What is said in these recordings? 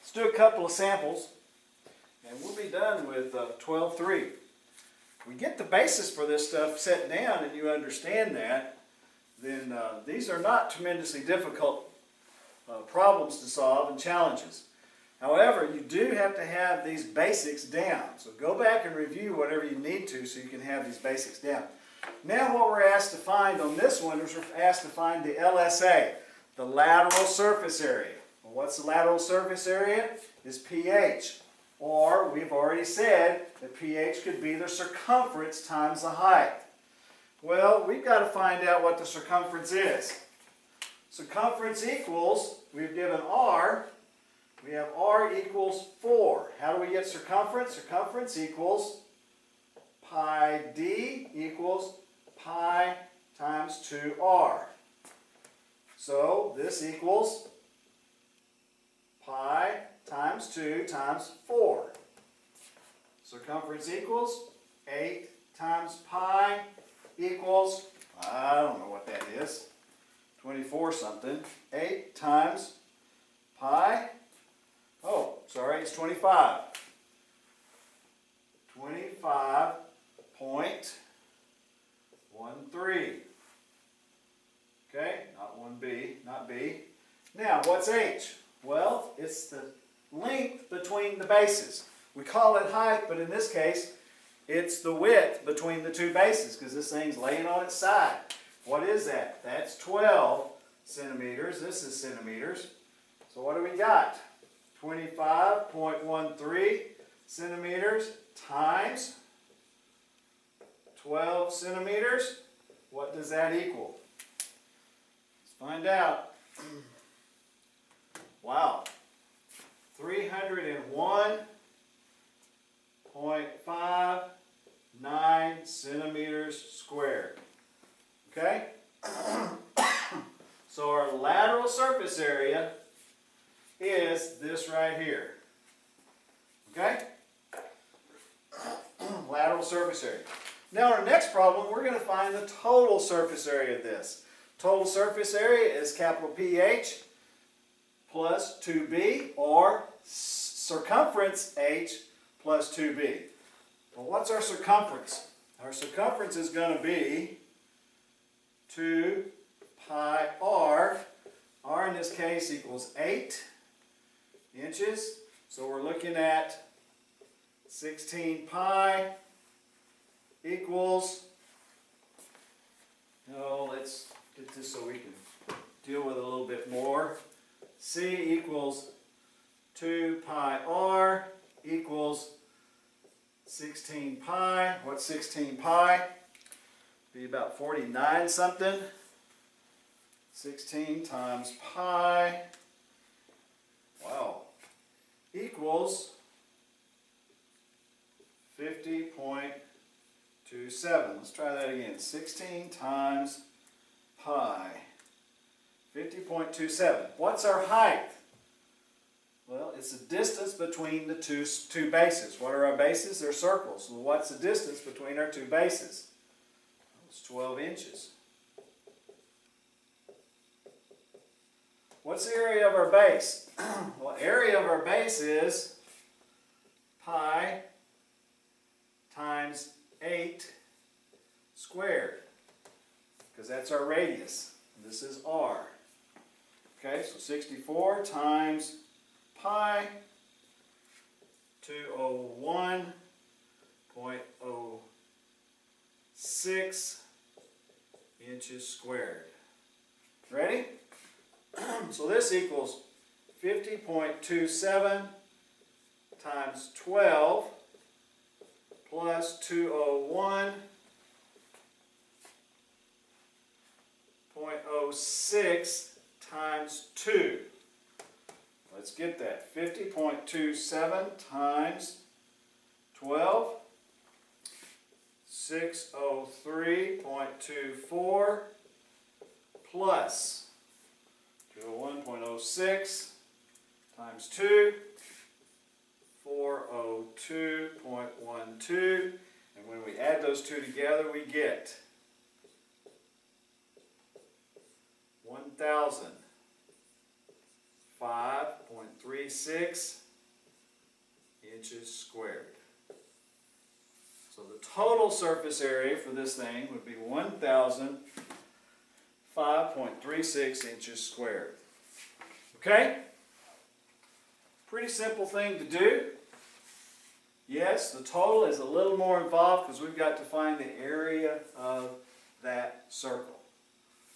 Let's do a couple of samples, and we'll be done with 12.3. We get the basis for this stuff set down and you understand that, then these are not tremendously difficult problems to solve and challenges. However, you do have to have these basics down. So go back and review whatever you need to so you can have these basics down. Now what we're asked to find on this one is we're asked to find the LSA, the lateral surface area. Well, what's the lateral surface area? It's pH. Or we've already said that pH could be the circumference times the height. Well, we've got to find out what the circumference is. Circumference equals, we've given R, we have R equals 4. How do we get circumference? Circumference equals pi d equals pi times 2r. So this equals pi times 2 times 4. Circumference equals 8 times pi equals, I don't know what that is, 24 something. 8 times pi, oh, sorry, it's 25. 25.13. Okay, not 1b, not b. Now, what's h? Well, it's the length between the bases. We call it height, but in this case, it's the width between the two bases because this thing's laying on its side. What is that? That's 12 centimeters. This is centimeters. So what do we got? 25.13 centimeters times 12 centimeters. What does that equal? Let's find out. Wow. 301.59 centimeters squared. Okay? So our lateral surface area is this right here. Okay? Lateral surface area. Now our next problem, we're going to find the total surface area of this. Total surface area is capital PH plus 2b, or circumference h plus 2b. Well, what's our circumference? Our circumference is going to be 2 pi r. R in this case equals 8 inches. So we're looking at 16 pi equals, let's get this so we can deal with it a little bit more. C equals 2 pi r equals 16 pi. What's 16 pi? Be about 49 something. 16 times pi, wow, equals 50.27. Let's try that again. 16 times pi. 50.27. What's our height? Well, it's the distance between the two bases. What are our bases? They're circles. Well, what's the distance between our two bases? Well, it's 12 inches. What's the area of our base? Well, area of our base is pi times 8 squared, because that's our radius. This is r. Okay, so 64 times pi, 201.06 inches squared. Ready? So this equals 50.27 times 12 plus 201.06 times 2. Let's get that. 50.27 times 12, 603.24 plus 201.06 times 2, 402.12, and when we add those two together we get 1,000. 5.36 inches squared. So the total surface area for this thing would be 1,005.36 inches squared. Okay? Pretty simple thing to do. Yes, the total is a little more involved because we've got to find the area of that circle.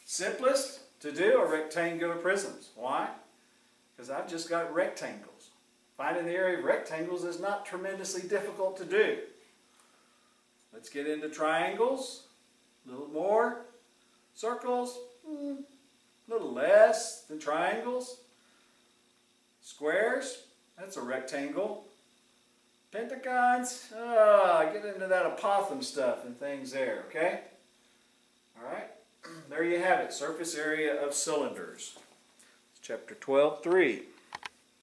Simplest to do are rectangular prisms. Why? Because I've just got rectangles. Finding the area of rectangles is not tremendously difficult to do. Let's get into triangles. A little more. Circles, a little less than triangles. Squares, that's a rectangle. Pentagons, get into that apothegm stuff and things there, okay? All right, there you have it, surface area of cylinders. Chapter 12:3.